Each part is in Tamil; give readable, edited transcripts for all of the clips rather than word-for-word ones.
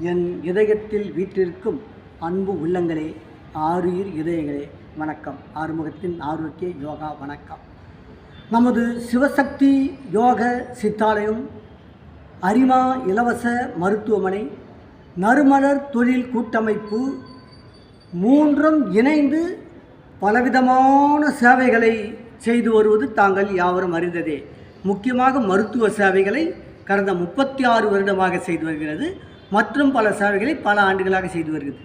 என் இதயத்தில் வீற்றிருக்கும் அன்பு உள்ளங்களே, ஆருயிர் இதயங்களே, வணக்கம். ஆறுமுகத்தின் ஆரோக்கிய யோகா வணக்கம். நமது சிவசக்தி யோக சித்தாலயம், அரிமா இலவச மருத்துவமனை, நறுமலர் தொழில் கூட்டமைப்பு மூன்றும் இணைந்து பலவிதமான சேவைகளை செய்து வருவது தாங்கள் யாவரும் அறிந்ததே. முக்கியமாக மருத்துவ சேவைகளை கடந்த 36 வருடமாக செய்து வருகிறது. மற்றும் பல சேவைகளை பல ஆண்டுகளாக செய்து வருகிறது.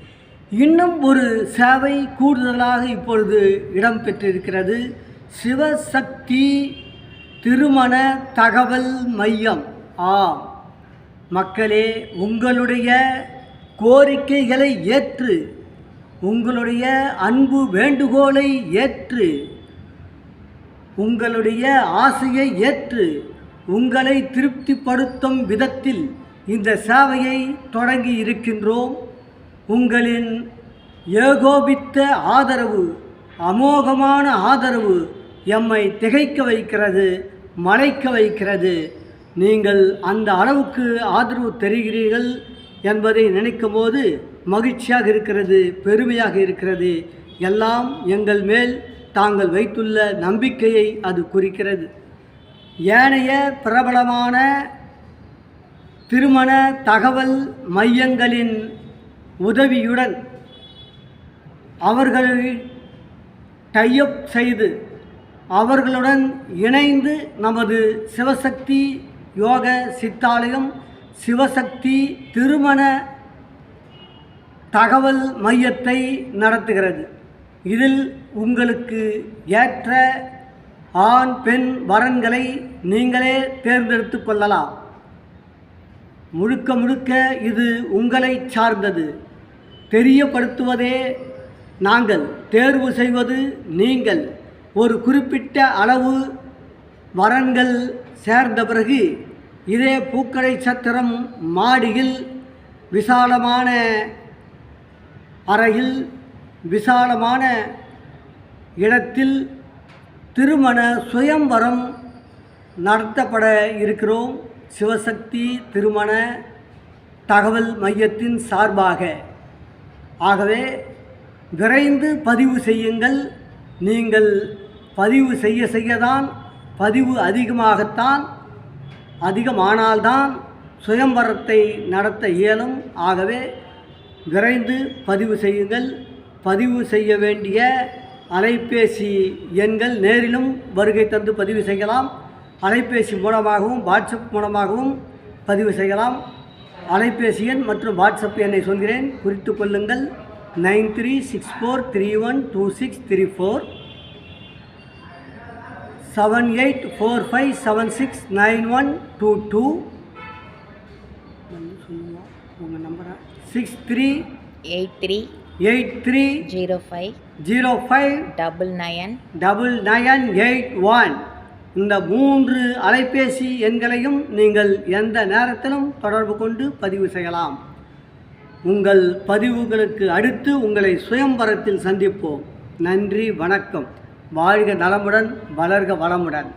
இன்னும் ஒரு சேவை கூடுதலாக இப்பொழுது இடம்பெற்றிருக்கிறது. சிவசக்தி திருமண தகவல் மையம். ஆம் மக்களே, உங்களுடைய கோரிக்கைகளை ஏற்று, உங்களுடைய அன்பு வேண்டுகோளை ஏற்று, உங்களுடைய ஆசையை ஏற்று, உங்களை திருப்திப்படுத்தும் விதத்தில் இந்த சேவையை தொடங்கி இருக்கின்றோம். உங்களின் ஏகோபித்த ஆதரவு, அமோகமான ஆதரவு எம்மை திகைக்க வைக்கிறது, மலைக்க வைக்கிறது. நீங்கள் அந்த அளவுக்கு ஆதரவு தருகிறீர்கள் என்பதை நினைக்கும் போது மகிழ்ச்சியாக இருக்கிறது, பெருமையாக இருக்கிறது. எல்லாம் எங்கள் மேல் தாங்கள் வைத்துள்ள நம்பிக்கையை அது குறிக்கிறது. ஏனைய பிரபலமான திருமண தகவல் மையங்களின் உதவியுடன் அவர்களை டைப் செய்து அவர்களுடன் இணைந்து நமது சிவசக்தி யோக சித்தாலயம் சிவசக்தி திருமண தகவல் மையத்தை நடத்துகிறது. இதில் உங்களுக்கு ஏற்ற ஆண் பெண் வரன்களை நீங்களே தேர்ந்தெடுத்து கொள்ளலாம். முழுக்க முழுக்க இது உங்களை சார்ந்தது. தெரியப்படுத்துவதே நாங்கள், தேர்வு செய்வது நீங்கள். ஒரு குறிப்பிட்ட அளவு வரன்கள் சேர்ந்த பிறகு இதே பூக்கடை சத்திரம் மாடியில் விசாலமான அறையில் விசாலமான இடத்தில் திருமண சுயம்வரம் நடத்தப்பட இருக்கிறோம். சிவசக்தி திருமண தகவல் மையத்தின் சார்பாக. ஆகவே விரைந்து பதிவு செய்யுங்கள். நீங்கள் பதிவு செய்யத்தான் பதிவு அதிகமானால்தான் சுயம்வரத்தை நடத்த இயலும். ஆகவே விரைந்து பதிவு செய்யுங்கள். பதிவு செய்ய வேண்டிய அலைபேசி எண்கள், நேரிலும் வருகை தந்து பதிவு செய்யலாம். அலைபேசி மூலமாகவும் வாட்ஸ்அப் மூலமாகவும் பதிவு செய்யலாம். அலைபேசி எண் மற்றும் வாட்ஸ்அப் எண்ணை சொல்கிறேன், குறித்து கொள்ளுங்கள். 9364312634 7845769122. உங்கள் நம்பரா 638305059981. இந்த 3 அலைபேசி எண்களையும் நீங்கள் எந்த நேரத்திலும் தொடர்பு கொண்டு பதிவு செய்யலாம். உங்கள் பதிவுகளுக்கு அடுத்து உங்களை சுயம்வரத்தில் சந்திப்போம். நன்றி, வணக்கம். வாழ்க நலமுடன், வளர்க வளமுடன்.